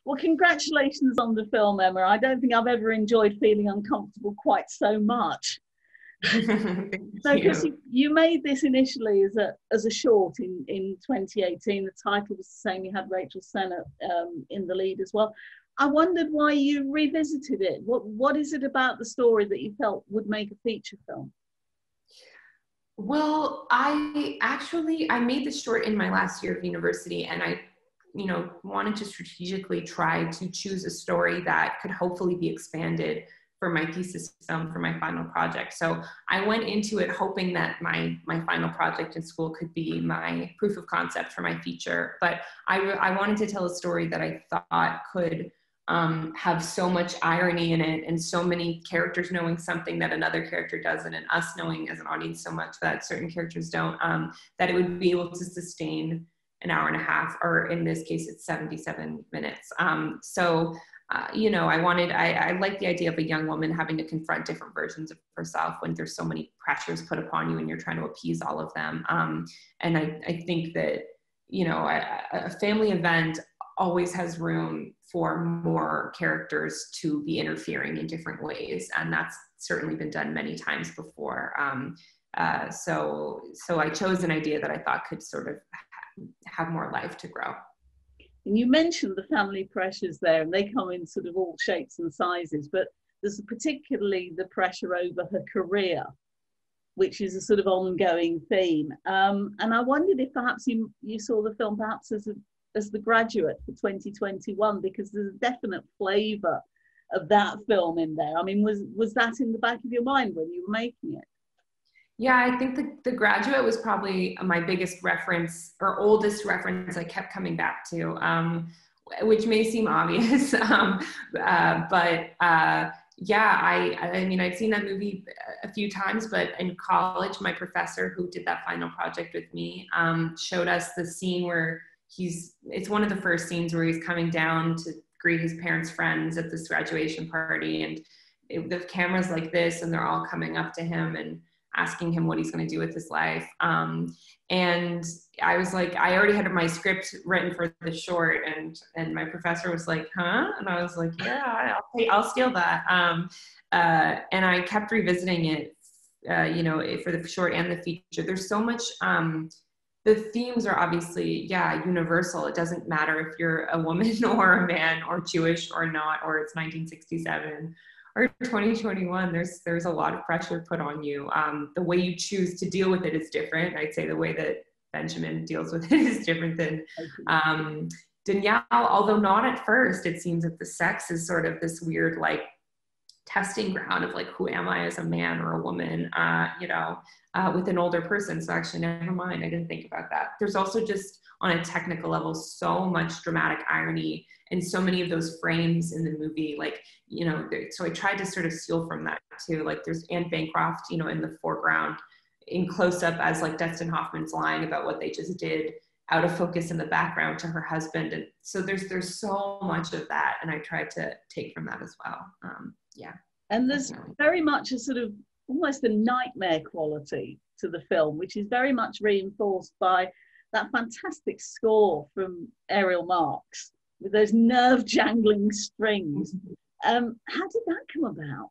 Well, congratulations on the film, Emma. I don't think I've ever enjoyed feeling uncomfortable quite so much. Thank So, because you. you made this initially as a short in 2018, the title was the same. You had Rachel Sennott in the lead as well. I wondered why you revisited it. What is it about the story that you felt would make a feature film? Well, I made this short in my last year of university, and I, wanted to strategically try to choose a story that could hopefully be expanded for my thesis film, for my final project. So I went into it hoping that my final project in school could be my proof of concept for my feature. But I wanted to tell a story that I thought could have so much irony in it, and so many characters knowing something that another character doesn't, and us knowing as an audience so much that certain characters don't, that it would be able to sustain an hour and a half, or in this case, it's 77 minutes. I like the idea of a young woman having to confront different versions of herself when there's so many pressures put upon you and you're trying to appease all of them. And I think that, a family event always has room for more characters to be interfering in different ways. And that's certainly been done many times before. So I chose an idea that I thought could sort of have more life to grow. And you mentioned the family pressures there, and they come in sort of all shapes and sizes, but there's particularly the pressure over her career, which is a sort of ongoing theme. And I wondered if perhaps you saw the film perhaps as the graduate for 2021, because there's a definite flavour of that film in there. I mean, was that in the back of your mind when you were making it? Yeah, I think the Graduate was probably my biggest reference, or oldest reference I kept coming back to, which may seem obvious. I mean, I'd seen that movie a few times, but in college, my professor who did that final project with me showed us the scene where it's one of the first scenes where he's coming down to greet his parents' friends at this graduation party. And the camera's like this, and they're all coming up to him and asking him what he's going to do with his life. And I was like, I already had my script written for the short, and my professor was like, huh? And I was like, yeah, I'll steal that. And I kept revisiting it, for the short and the feature. There's so much, the themes are obviously, universal. It doesn't matter if you're a woman or a man or Jewish or not, or it's 1967 or 2021. There's a lot of pressure put on you. The way you choose to deal with it is different. I'd say the way that Benjamin deals with it is different than Danielle, although not at first. It seems that the sex is sort of this weird, like, testing ground of like, who am I as a man or a woman, with an older person. So actually, never mind, I didn't think about that. There's also just on a technical level, so much dramatic irony and so many of those frames in the movie, like, so I tried to sort of steal from that too. Like there's Anne Bancroft, in the foreground in close up as like Dustin Hoffman's lying about what they just did, out of focus in the background to her husband. And so there's so much of that. And I tried to take from that as well. And there's definitely very much a sort of almost a nightmare quality to the film, which is very much reinforced by that fantastic score from Ariel Marks with those nerve jangling strings. How did that come about?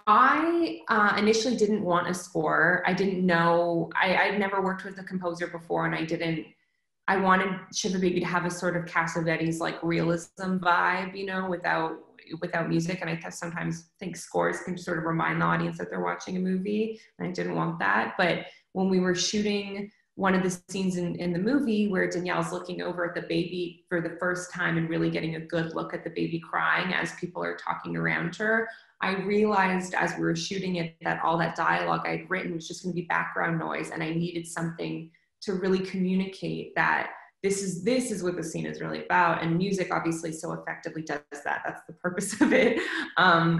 I initially didn't want a score. I didn't know, I'd never worked with a composer before, and I wanted Shiva Baby to have a sort of Cassavetes like realism vibe, without music. And I sometimes think scores can sort of remind the audience that they're watching a movie, and I didn't want that. But when we were shooting one of the scenes in the movie where Danielle's looking over at the baby for the first time and really getting a good look at the baby crying as people are talking around her, I realized as we were shooting it that all that dialogue I'd written was just going to be background noise, and I needed something to really communicate that this is what the scene is really about. And music obviously so effectively does that. That's the purpose of it. I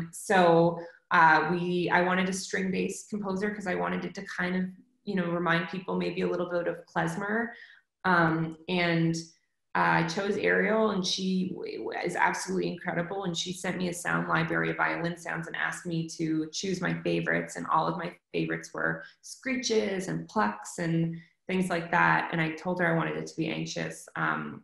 wanted a string-based composer because I wanted it to kind of, remind people maybe a little bit of klezmer. And I chose Ariel, and she is absolutely incredible. And she sent me a sound library of violin sounds and asked me to choose my favorites. And all of my favorites were screeches and plucks and things like that. And I told her I wanted it to be anxious. And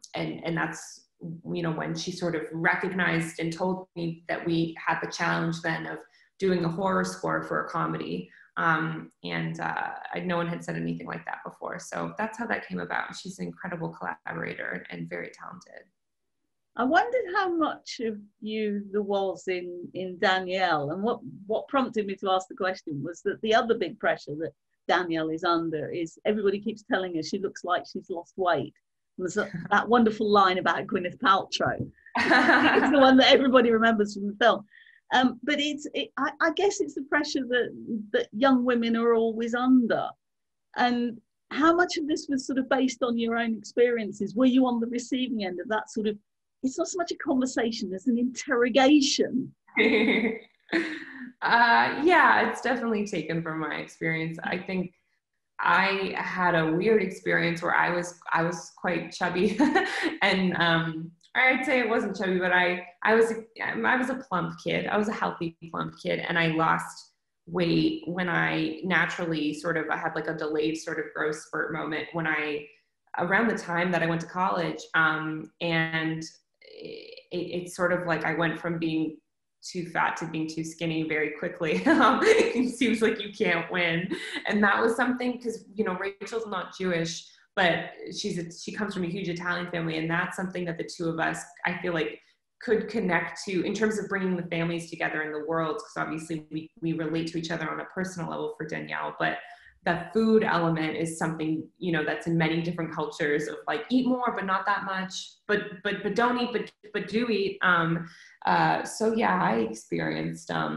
that's you know, when she sort of recognized and told me that we had the challenge then of doing a horror score for a comedy. No one had said anything like that before. So that's how that came about. She's an incredible collaborator and very talented. I wondered how much of you there was in Danielle, and what prompted me to ask the question was that the other big pressure that Danielle is under is everybody keeps telling her she looks like she's lost weight. There's that wonderful line about Gwyneth Paltrow. It's the one that everybody remembers from the film. But I guess it's the pressure that young women are always under. And how much of this was sort of based on your own experiences? Were you on the receiving end of that sort of, it's not so much a conversation as an interrogation? Yeah, it's definitely taken from my experience. I think I had a weird experience where I was quite chubby, and I'd say it wasn't chubby, but I was a plump kid. I was a healthy plump kid, and I lost weight when I naturally I had like a delayed sort of growth spurt moment when around the time that I went to college, and it's sort of like I went from being too fat to being too skinny very quickly. It seems like you can't win. And that was something, because, you know, Rachel's not Jewish, but she comes from a huge Italian family. And that's something that the two of us, I feel like, could connect to in terms of bringing the families together in the world. Because obviously we relate to each other on a personal level for Danielle, but the food element is something, you know, that's in many different cultures of like, eat more, but not that much, but don't eat, but do eat. So yeah, I experienced, I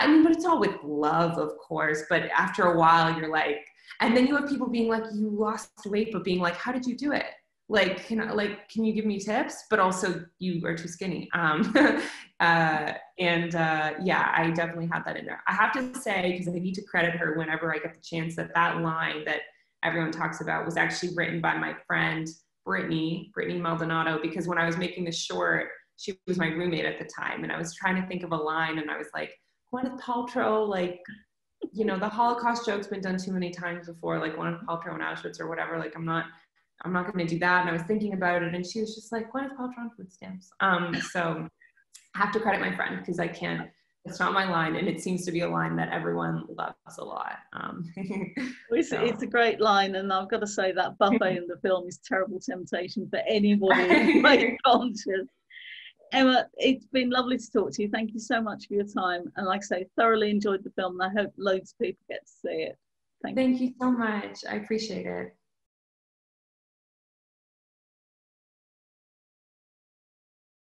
mean, but it's all with love, of course, but after a while you're like, and then you have people being like, you lost weight, but being like, how did you do it? Like, can you give me tips? But also you are too skinny. Yeah, I definitely had that in there. I have to say, because I need to credit her whenever I get the chance, that line that everyone talks about was actually written by my friend, Brittany Maldonado, because when I was making the short, she was my roommate at the time. And I was trying to think of a line, and I was like, Gwyneth Paltrow, like, you know, the Holocaust joke's been done too many times before, like Gwyneth Paltrow in Auschwitz or whatever. Like, I'm not going to do that. And I was thinking about it, and she was just like, Gwyneth Paltrow on food stamps. So I have to credit my friend, because I can't, it's not my line. And it seems to be a line that everyone loves a lot. It's a great line. And I've got to say that buffet in the film is terrible temptation for anybody who's weight conscious. Emma, it's been lovely to talk to you. Thank you so much for your time. And like I say, thoroughly enjoyed the film. And I hope loads of people get to see it. Thank you so much. I appreciate it.